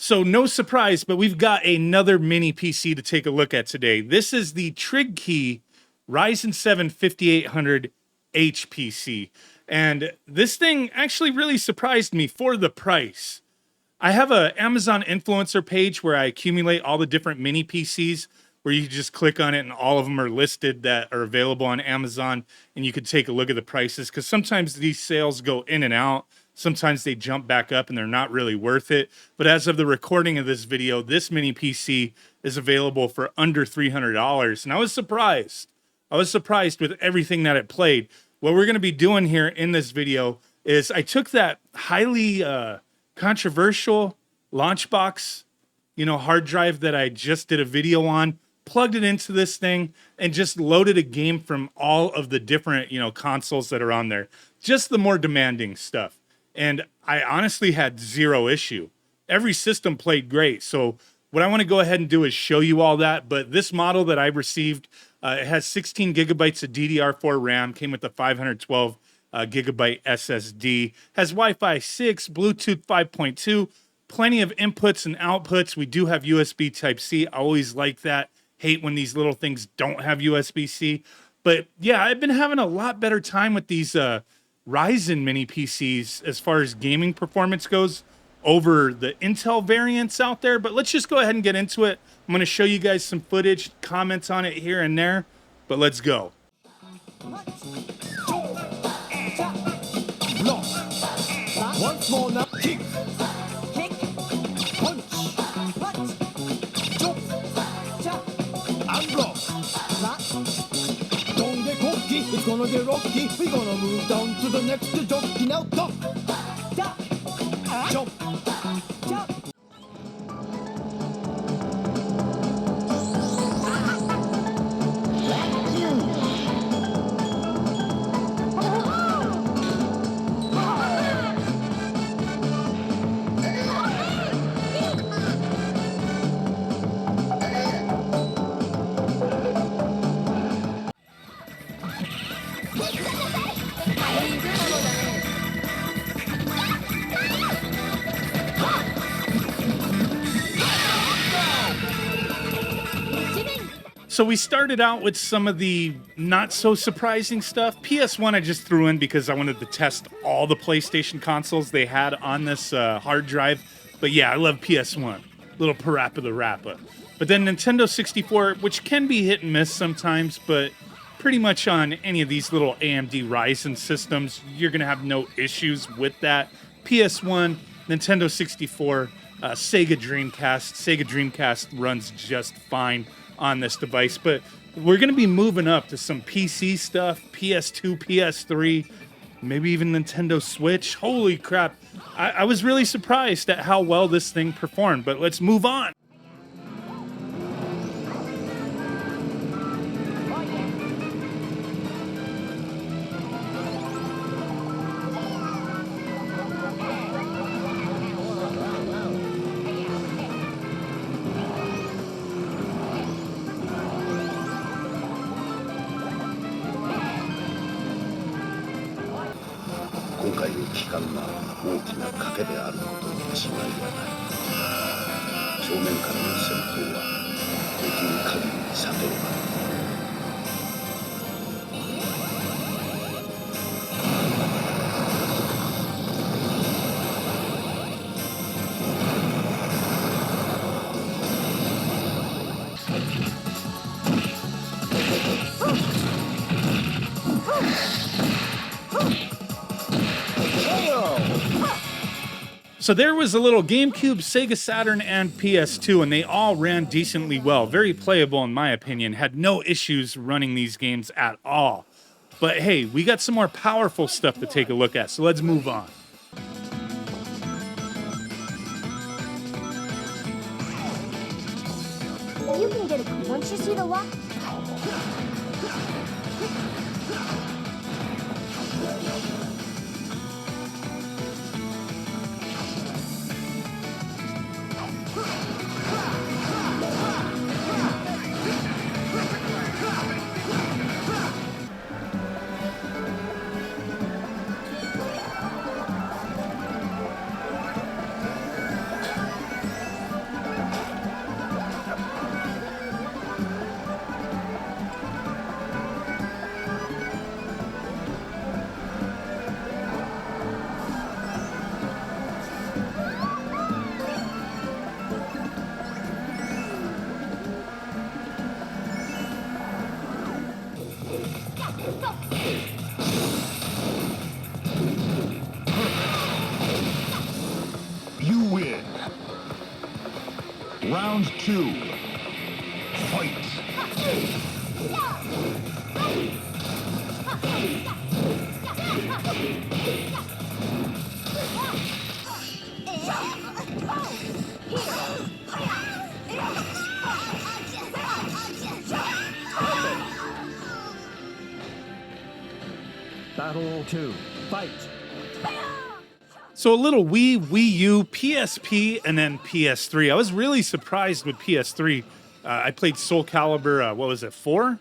So no surprise, but we've got another mini PC to take a look at today. This is the Trigkey Ryzen 7 5800H PC. And this thing actually really surprised me for the price. I have an Amazon influencer page where I accumulate all the different mini PCs where you just click on it and all of them are listed that are available on Amazon, and you can take a look at the prices because sometimes these sales go in and out. Sometimes they jump back up and they're not really worth it. But as of the recording of this video, this mini PC is available for under $300. And I was surprised. I was surprised with everything that it played. What we're going to be doing here in this video is I took that highly controversial Launchbox, hard drive that I just did a video on, plugged it into this thing, and just loaded a game from all of the different, consoles that are on there. Just the more demanding stuff. And I honestly had zero issue. Every system played great. So what I want to go ahead and do is show you all that. But this model that I received, it has 16 gigabytes of DDR4 RAM, came with a 512 gigabyte SSD, has Wi-Fi 6, Bluetooth 5.2, plenty of inputs and outputs. We do have USB Type-C. I always like that. Hate when these little things don't have USB-C. But yeah, I've been having a lot better time with these Ryzen mini PCs as far as gaming performance goes over the Intel variants out there. But let's just go ahead and get into it. I'm going to show you guys some footage, comments on it here and there, but let's go. Once more now, kick, punch, jump, and block. Don't get cocky, it's gonna get rocky. We're gonna move down to the next jockey now. Duck, jump, jump. So we started out with some of the not so surprising stuff. PS1 I just threw in because I wanted to test all the PlayStation consoles they had on this hard drive. But yeah, I love PS1. Little parappa the rappa. But then Nintendo 64, which can be hit and miss sometimes, but pretty much on any of these little AMD Ryzen systems, you're going to have no issues with that. PS1, Nintendo 64, Sega Dreamcast. Sega Dreamcast runs just fine on this device, but we're going to be moving up to some PC stuff, PS2, PS3, maybe even Nintendo Switch. Holy crap. I was really surprised at how well this thing performed, but let's move on. So there was a little GameCube, Sega Saturn, and PS2, and they all ran decently well. Very playable, in my opinion. Had no issues running these games at all. But hey, we got some more powerful stuff to take a look at, so let's move on. You can get it once you see the lock. Round 2. Fight. Battle 2. Fight. So a little Wii, Wii U, PSP, and then PS3. I was really surprised with PS3. I played Soul Calibur, what was it, 4?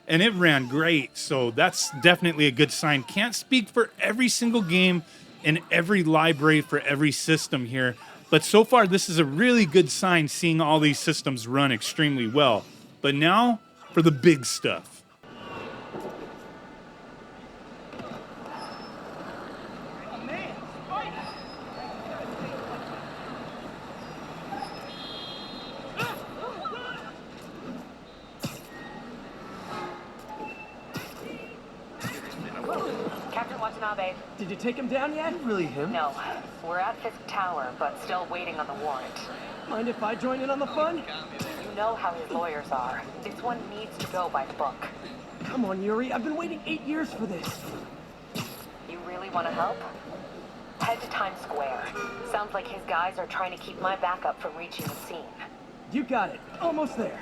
And it ran great, so that's definitely a good sign. Can't speak for every single game and every library for every system here, but so far this is a really good sign seeing all these systems run extremely well. But now for the big stuff. Captain Watanabe. Did you take him down yet? Really him? No, we're at Fisk Tower, but still waiting on the warrant. Mind if I join in on the fun? You know how his lawyers are. This one needs to go by the book. Come on, Yuri. I've been waiting 8 years for this. You really want to help? Head to Times Square. Sounds like his guys are trying to keep my backup from reaching the scene. You got it. Almost there.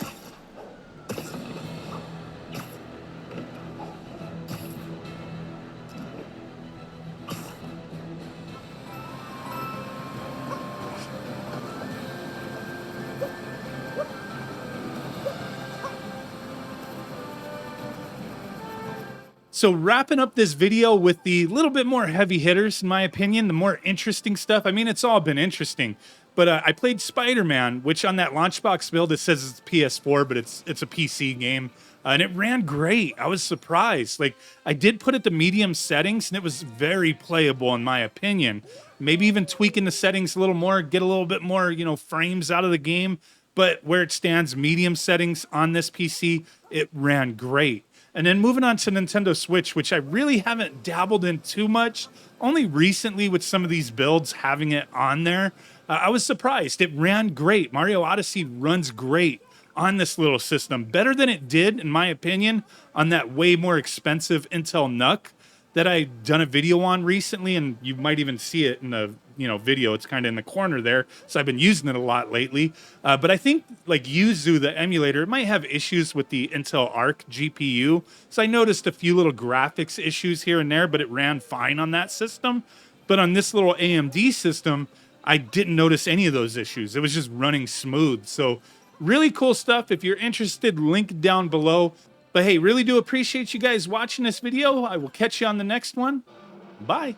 So wrapping up this video with the little bit more heavy hitters, in my opinion, the more interesting stuff. I mean, it's all been interesting, but I played Spider-Man, which on that Launchbox build, it says it's PS4, but it's a PC game. And it ran great. I was surprised. Like, I did put it to medium settings, and it was very playable, in my opinion. Maybe even tweaking the settings a little more, get a little bit more, you know, frames out of the game. But where it stands, medium settings on this PC, it ran great. And then moving on to Nintendo Switch, which I really haven't dabbled in too much, only recently with some of these builds having it on there. I was surprised. It ran great. Mario Odyssey runs great on this little system. Better than it did, in my opinion, on that way more expensive Intel NUC that I've done a video on recently, and you might even see it in the video. It's kind of in the corner there, so I've been using it a lot lately. But I think like Yuzu, the emulator, it might have issues with the Intel Arc GPU. So I noticed a few little graphics issues here and there, but it ran fine on that system. But on this little AMD system, I didn't notice any of those issues. It was just running smooth. So really cool stuff. If you're interested, link down below. But hey, really do appreciate you guys watching this video. I will catch you on the next one. Bye.